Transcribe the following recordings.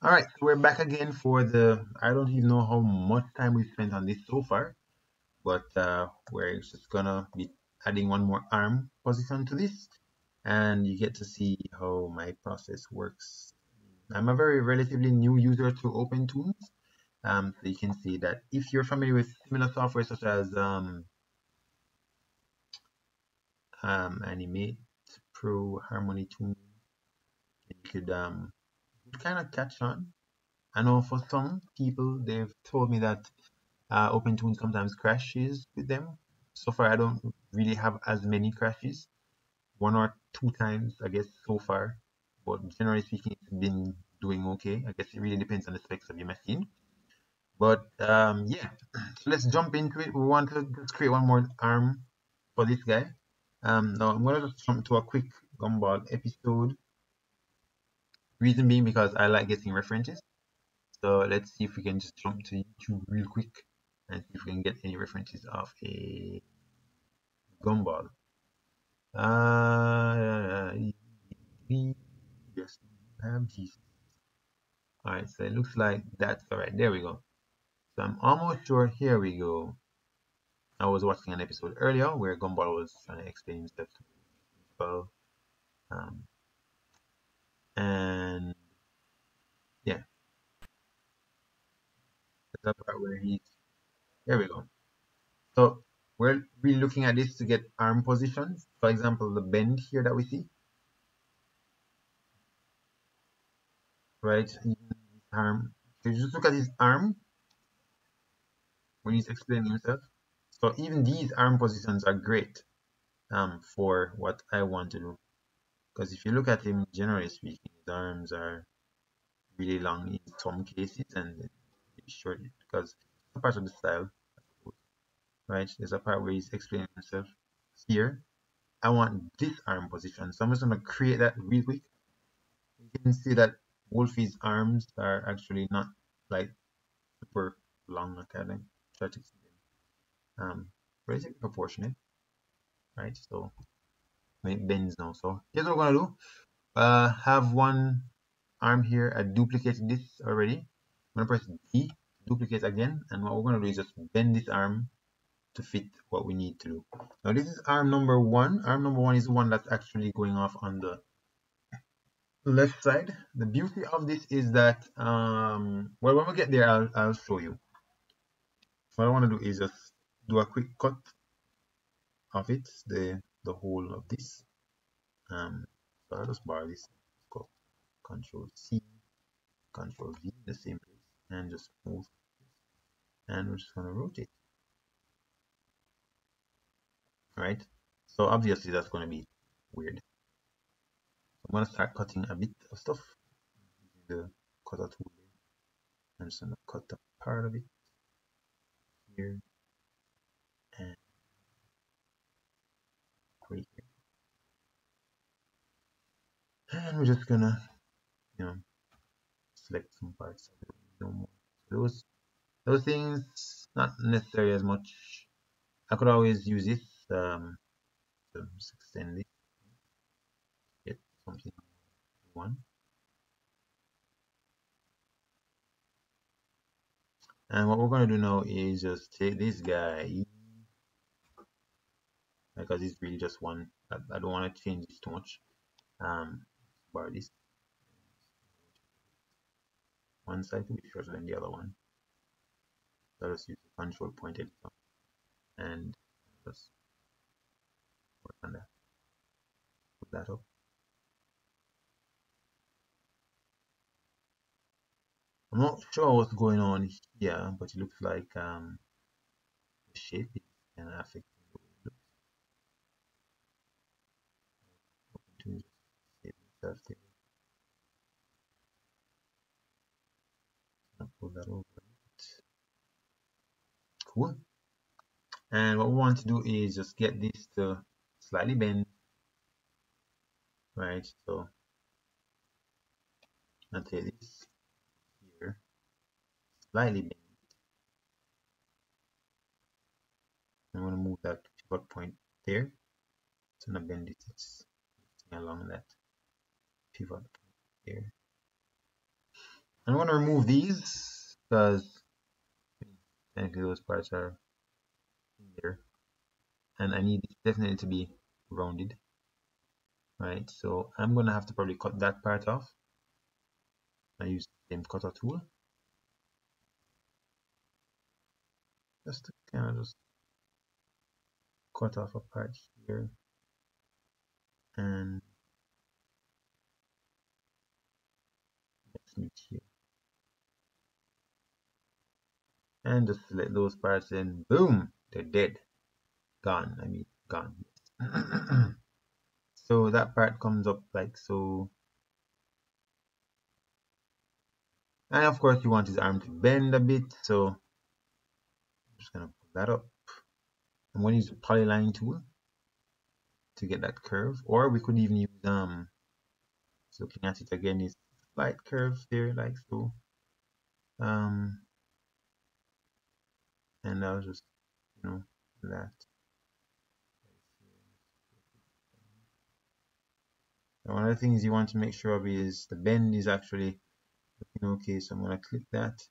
All right, so we're back again for the. I don't even know how much time we spent on this so far, but we're just gonna be adding one more arm position to this, and you get to see how my process works. I'm a very relatively new user to OpenToonz, so you can see that if you're familiar with similar software such as Animate Pro, Harmony Tune, you could kind of catch on. I know for some people, they've told me that OpenToonz sometimes crashes with them. So far, I don't really have as many crashes, one or two times, I guess, so far. But generally speaking, it's been doing okay. I guess it really depends on the specs of your machine. But yeah, so let's jump into it. We want to just create one more arm for this guy. Now I'm gonna just jump to a quick gumball episode. Reason being because I like getting references. So let's see if we can just jump to YouTube real quick and see if we can get any references of a gumball. We just have Jesus. Alright, so it looks like that's alright. There we go. So I'm almost sure. Here we go. I was watching an episode earlier where Gumball was trying to explain himself to people. Um, and yeah, that's the part where he's. There we go. So we're really looking at this to get arm positions. For example, the bend here that we see, right? Even his arm. So you just look at his arm when he's explaining himself. So even these arm positions are great for what I want to do. Because if you look at him, generally speaking, his arms are really long in some cases and really short because it's a part of the style, right? There's a part where he's explaining himself. Here, I want this arm position. So I'm just going to create that real quick. You can see that Wolfie's arms are actually not like super long. Okay, then try to see them. Relatively proportionate, right? So when it bends now. So here's what we're gonna do. Have one arm here. I duplicated this already. I'm gonna press D to duplicate again, and what we're gonna do is just bend this arm to fit what we need to do. Now this is arm number one. Arm number one is the one that's actually going off on the left side. The beauty of this is that well, when we get there, I'll show you. So what I want to do is just do a quick cut of it, the whole of this. So I'll just borrow this. Go Control C, Control V, the same place, and just move. And we're just gonna rotate. Right? So obviously that's gonna be weird. So I'm gonna start cutting a bit of stuff using the cutter tool. I'm just gonna cut a part of it here and right here. And we're just gonna, you know, select some parts of it. No more. Those things not necessarily as much. I could always use this to extend it, get something one. And what we're gonna do now is just take this guy because it's really just one. I don't want to change this too much. Borrow this one side to be shorter than the other one. So I'll just use the control pointed and just work on that. Put that up. I'm not sure what's going on here, but it looks like the shape is kind of affecting the way it looks. To just save itself there. I'll pull that over. Cool. And what we want to do is just get this to slightly bend, right? So I'll take this here, slightly bend. I'm going to move that pivot point there. So I'm going to bend it along that pivot point there. I'm going to remove these because technically those parts are in there, and I need it definitely to be rounded, right? So I'm going to have to probably cut that part off. I use the same cutter tool just to kind of just cut off a part here and let's meet here, and just select those parts and boom, they're dead, gone. I mean, gone. So that part comes up like so, and of course you want his arm to bend a bit, so I'm just gonna pull that up. I'm going to use the polyline tool to get that curve, or we could even use so looking at it again, is slight curves there like so, and I'll just, you know, that. And one of the things you want to make sure of is the bend is actually looking okay, so I'm going to click that,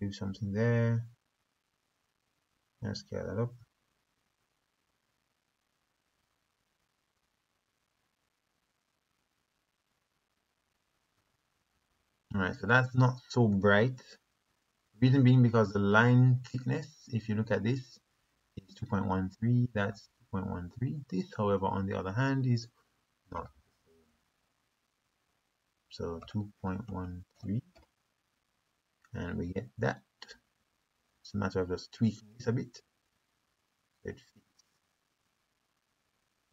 do something there, and scale that up. Alright, so that's not so bright. Reason being because the line thickness, if you look at this, is 2.13. That's 2.13. This, however, on the other hand, is not the same. So 2.13, and we get that. It's a matter of just tweaking this a bit. It fits.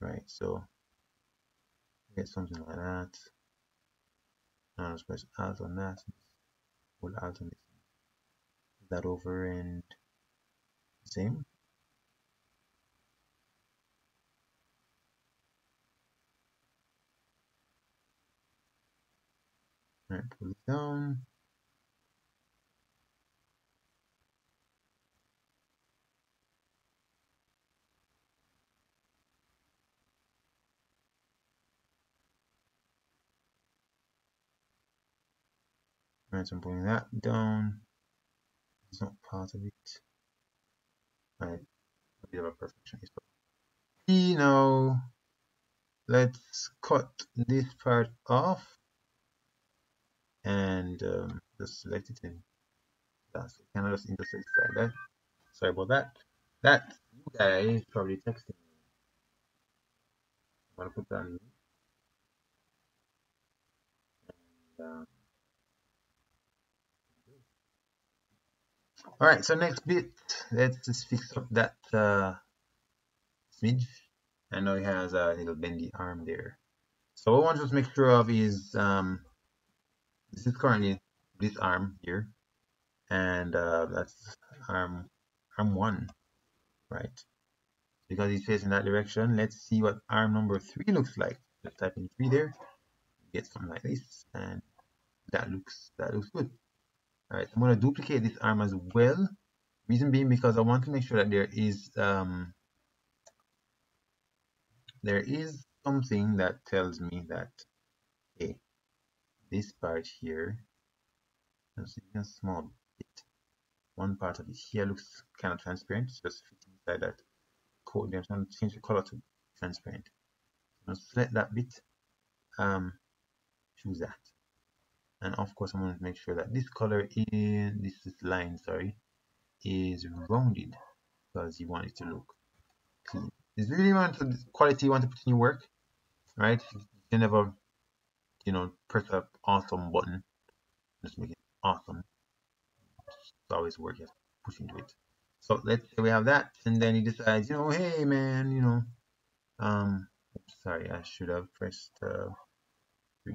Right, so get something like that. Now let's press Alt on that. Hold Alt on this. That over and same. Right, pull it down. Right, so I'm pulling that down. It's not part of it. Right, a bit of a perfectionist. Now let's cut this part off and just select it in. That's it. Kind of just intersect like that. Sorry about that. That you guys probably texting me. I'm gonna put that in. And, all right. So next bit, let's just fix up that smidge. I know it has a little bendy arm there. So what I want to just make sure of is this is currently this arm here, and that's arm one, right? Because he's facing that direction. Let's see what arm number 3 looks like. Just type in 3 there, get something like this, and that looks good. All right, I'm going to duplicate this arm as well. Reason being because I want to make sure that there is something that tells me that, hey, this part here, just a small bit, one part of it here looks kind of transparent. It's just fitting inside that code. I'm trying to change the color to transparent. I'm going to select that bit, choose that, and of course I'm going to make sure that this color is this line, sorry, is rounded because you want it to look clean. It's really want the quality you want to put in your work, right? You can never, press an awesome button, just make it awesome. It's always work, you have to push into it. So let's say we have that, and then he decides, hey man, sorry, I should have pressed 3.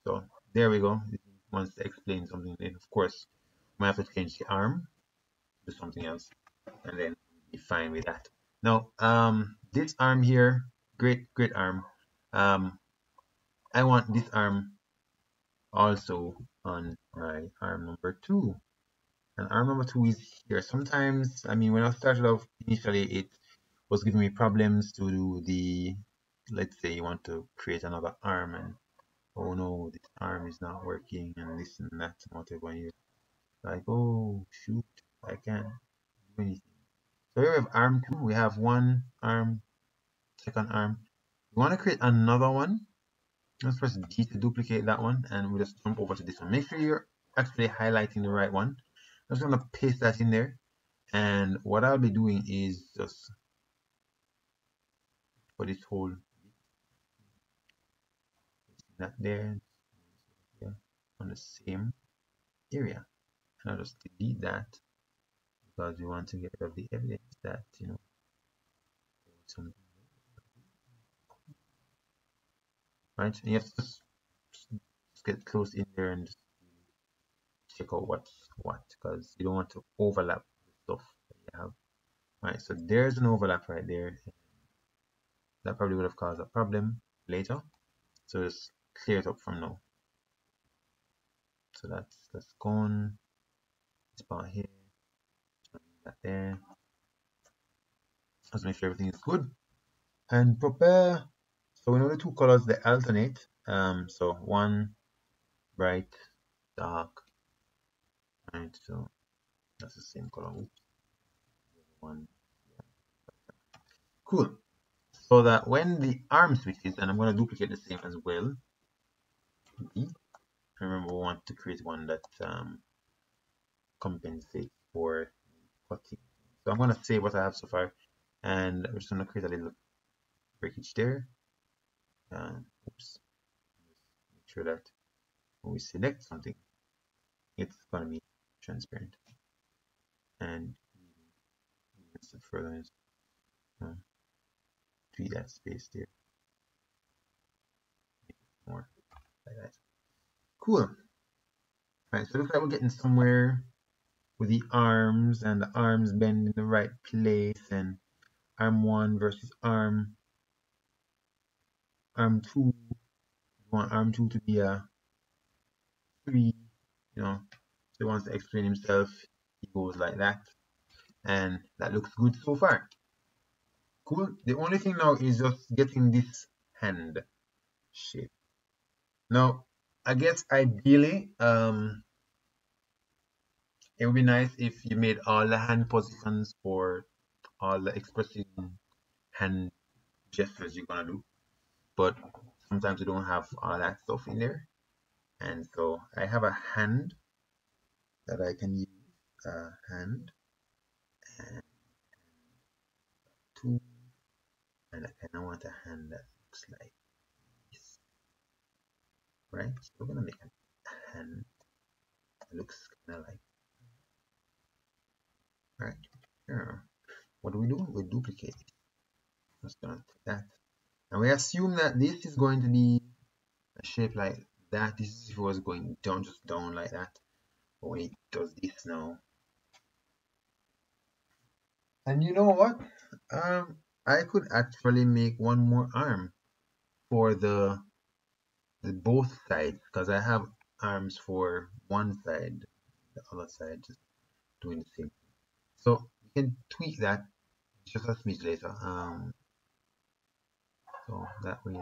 So there we go. It wants to explain something. Then of course, we have to change the arm to something else, and then be fine with that. Now, this arm here, great arm. I want this arm also on my arm number 2. And arm number 2 is here. Sometimes, I mean, when I started off initially, it was giving me problems to do let's say you want to create another arm, and oh no, this arm is not working and this and that and whatever. And you're like, oh shoot, I can't do anything. So here we have arm 2, we have one arm, second arm. We want to create another one. Let's press D to duplicate that one, and we'll just jump over to this one. Make sure you're actually highlighting the right one. I'm just going to paste that in there, and what I'll be doing is just for this whole that there, yeah, on the same area, and I'll just delete that because we want to get rid of the evidence that something, right? And you have to just get close in there and just check out what's what, because you don't want to overlap the stuff that you have. Right, so there's an overlap right there. That probably would have caused a problem later. So just clear it up from now. So that's gone. This part here, that there. Let's make sure everything is good. And prepare. So we know the two colors they alternate. So one bright, dark. Right, so that's the same color. Oops. One. Cool. So that when the arm switches, and I'm going to duplicate the same as well. Remember, we want to create one that compensates for cutting. So I'm going to save what I have so far, and I'm just going to create a little breakage there. Oops. Make sure that when we select something, it's going to be transparent. And even step further, tweak that space there. More like that. Cool. Right, so it looks like we're getting somewhere with the arms, and the arms bend in the right place, and arm 1 versus arm 2. You want arm 2 to be a 3, so he wants to explain himself. He goes like that, and that looks good so far. Cool. The only thing now is just getting this hand shape. Now, I guess ideally, it would be nice if you made all the hand positions for all the expressive hand gestures you're gonna do, but sometimes you don't have all that stuff in there, and so I have a hand that I can use, hand and 2, and I kind of want a hand that looks like this, right? So we're gonna make a hand that looks kind of like, right here. What do? We duplicate it. Just gonna take that, and we assume that this is going to be a shape like that. This is if it was going down, just down like that. But when it does this now, and you know what? I could actually make one more arm for the both sides, because I have arms for one side, the other side just doing the same thing. So you can tweak that just a smidge later. So that way,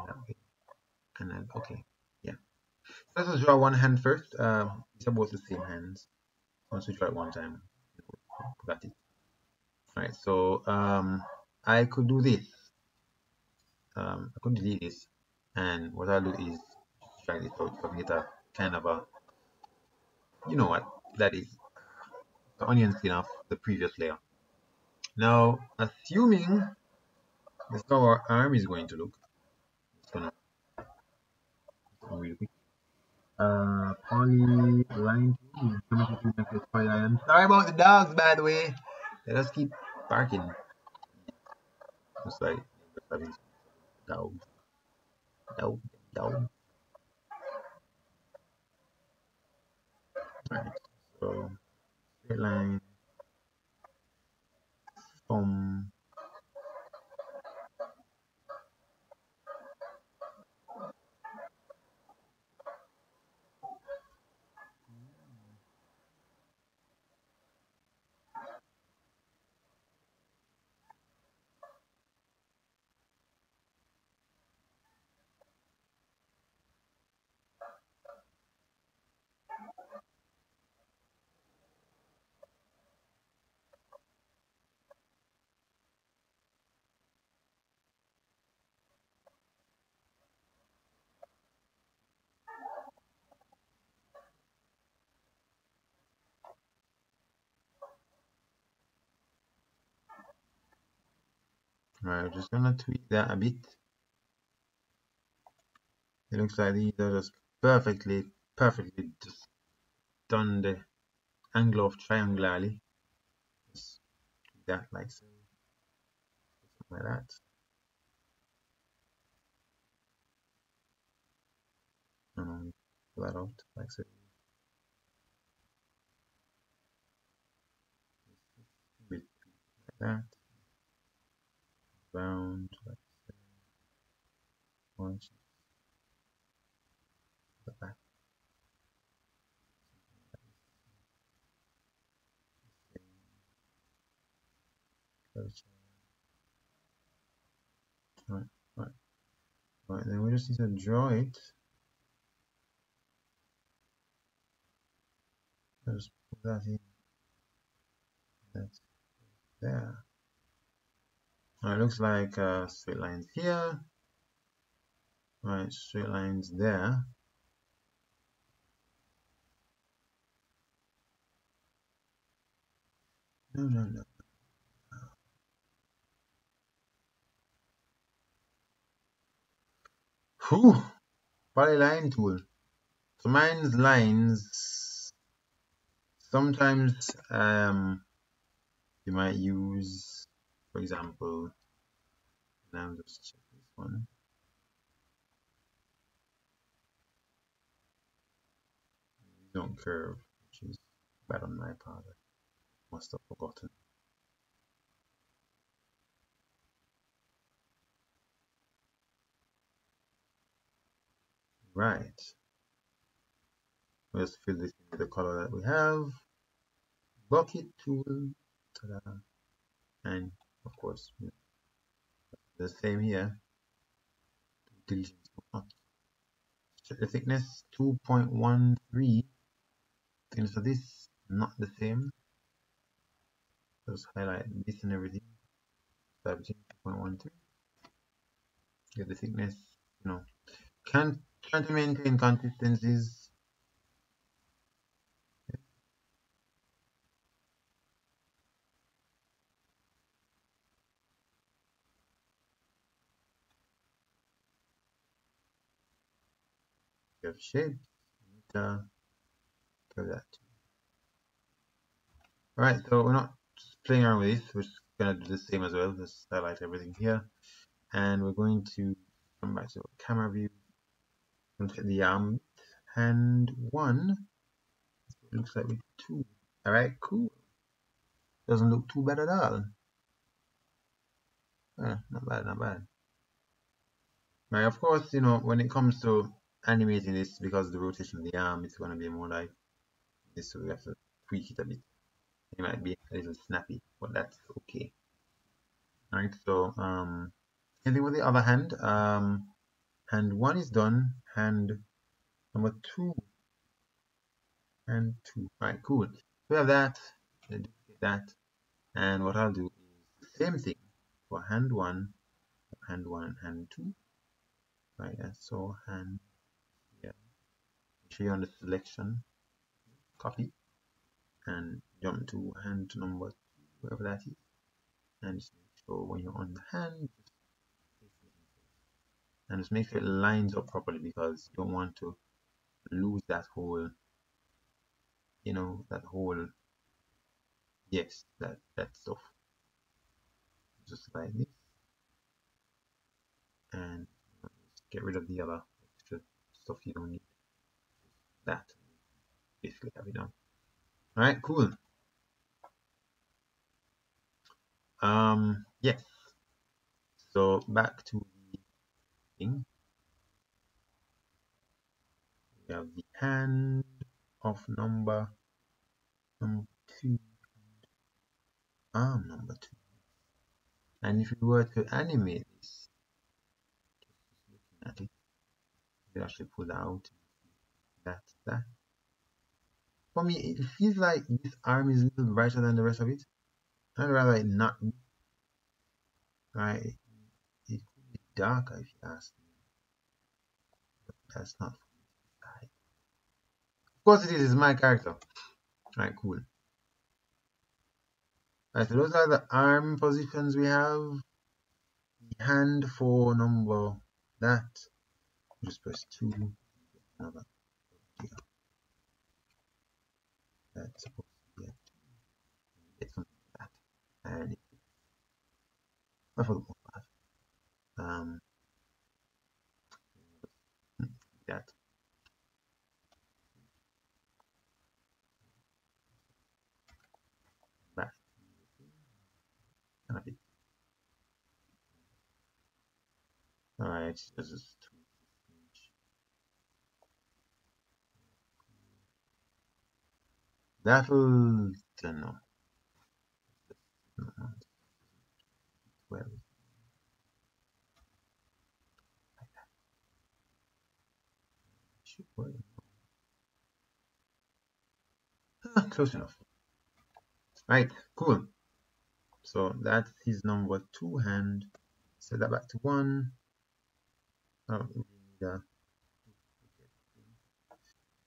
and then okay, yeah. So let's just draw one hand first. These are both the same hands. Once we draw it one time, got it. All right. So I could do this. I could delete this, and what I'll do is drag this out so I can get a kind of a, you know what, that is the onion skin of the previous layer. Now, assuming this is how our arm is going to look, it's gonna really quick. Poly line 2, I'm sorry about the dogs, by the way. Let us keep barking. Just like having dog, dog, dog. Right. So straight line, thumb. Right, just gonna tweak that a bit. It looks like these are just perfectly just done the angle of triangularly. Just do that like so. Something like that. And pull that out like so. A bit like that. Round like so. Bunch the back. Curvature. Right, right, right. Then we just need to draw it. Just put that in. That's there. It looks like straight lines here. Right, straight lines there. No. Whew! Polyline tool. So mine's lines. Sometimes you might use, for example, now just check this one. These don't curve, which is bad on my part. I must have forgotten. Right. Let's fill this in with the color that we have. Bucket tool. Ta-da. And of course, the same here. Check the thickness 2.13. Thickness of this not the same. Just highlight this and everything. Start between 2.13. Get the thickness. Trying to maintain consistencies. You have shape. Curve that. Alright, so we're not just playing around with this, we're just gonna do the same as well. Just highlight everything here. And we're going to come back to camera view. We'll get the arm hand 1. It looks like with 2. Alright, cool. Doesn't look too bad at all. Not bad, not bad. Right, of course, when it comes to animating this, because the rotation of the arm is going to be more like this, so we have to tweak it a bit. It might be a little snappy, but that's okay. Alright, so same thing with the other hand. Hand 1 is done. Hand number 2. And 2. Alright, cool. We have that. Duplicate that. And what I'll do is the same thing for hand 1, hand 1, hand 2. Right, and so hand here. Make sure you're on the selection. Copy. And jump to hand number 2, wherever that is. And just make sure when you're on the hand, and just make sure it lines up properly, because you don't want to lose that whole, yes, that stuff. Just like this. And get rid of the other extra stuff you don't need. That. Basically have it done. Alright, cool. Yes. So back to the thing. We have the hand of number 2, arm number 2. And if we were to animate this, just looking at it, we actually pull out that. For me, it feels like this arm is a little brighter than the rest of it. I'd rather it not be. Right? It could be darker if you ask me. But that's not for me to decide. Of course it is, it's my character. Alright, cool. Alright, so those are the arm positions we have. hand for number that, just press 2. Another idea. That's supposed to be get something like that, and I forgot that. That back and a bit. All right, this is that'll don't know. Well, should work. Close enough. Right, cool. So that's his number 2 hand. Set that back to 1. Oh, we need a...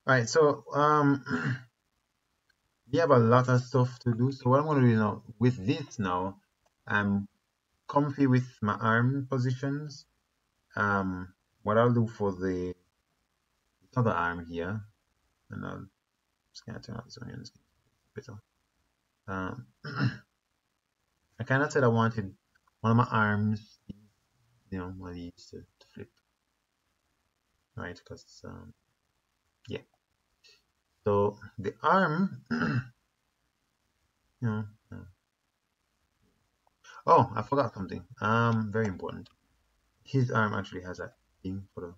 Alright, so we have a lot of stuff to do. So what I'm going to do now with this now, I'm comfy with my arm positions. What I'll do for the other arm here, and I'll just kind of turn out this onion better. I kind of said I wanted one of my arms, you know, one of these to flip, right? Because yeah. So the arm, you know. Oh, I forgot something. Very important. His arm actually has a thing for the,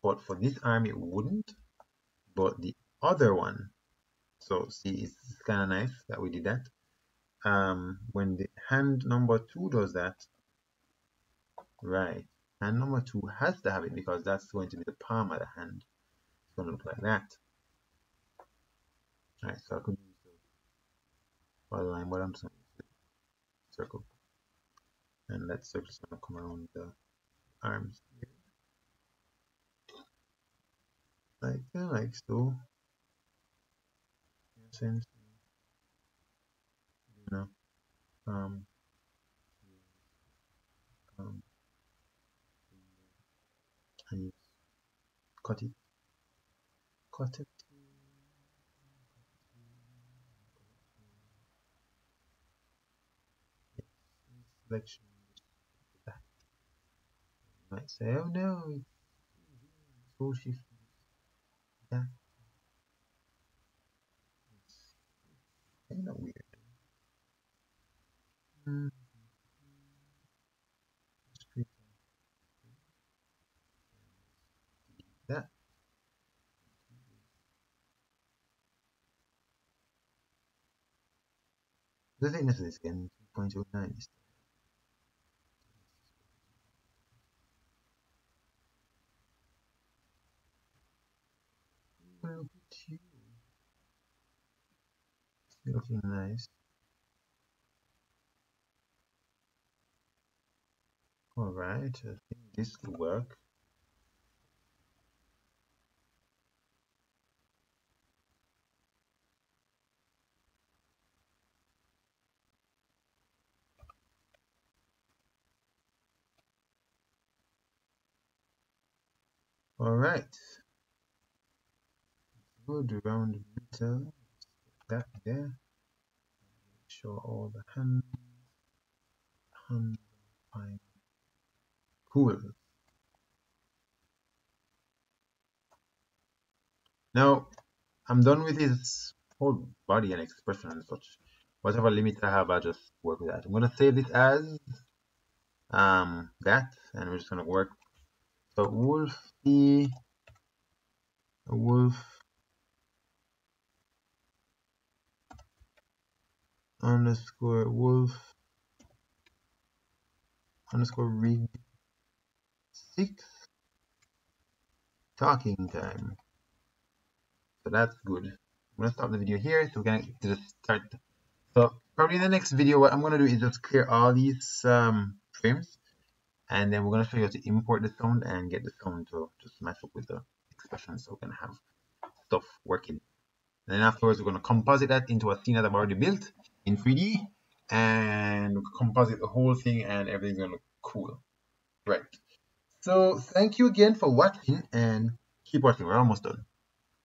but for this arm it wouldn't. But the other one, so see, it's kind of nice that we did that. When the hand number 2 does that, right? Hand number 2 has to have it because that's going to be the palm of the hand. It's going to look like that. All right, so I could use the follow line, but I'm just going to use the circle, and that circle is going to come around the arms here. Like so. Sense, you know, um, and cut it, cut it. Selection. You might say, oh no, it's full shift. That. It's kind of weird. That. The thickness of this again, 2.09 is look at you. You're looking nice. Alright, I think this will work. Alright. Good around the middle. That there. Show all the hands. Fine. Cool. Now I'm done with his whole body and expression and such. Whatever limits I have, I just work with that. I'm gonna save this as that, and we're just gonna work. So wolf underscore wolf underscore rig 6 talking time. So that's good. I'm gonna stop the video here so we can just start. So probably in the next video, what I'm gonna do is just clear all these frames, and then we're gonna show you how to import the sound and get the sound to just match up with the expression, so we can have stuff working. And then afterwards, we're gonna composite that into a scene that I've already built in 3D, and composite the whole thing, and everything's gonna look cool. Right. So thank you again for watching, and keep watching. We're almost done.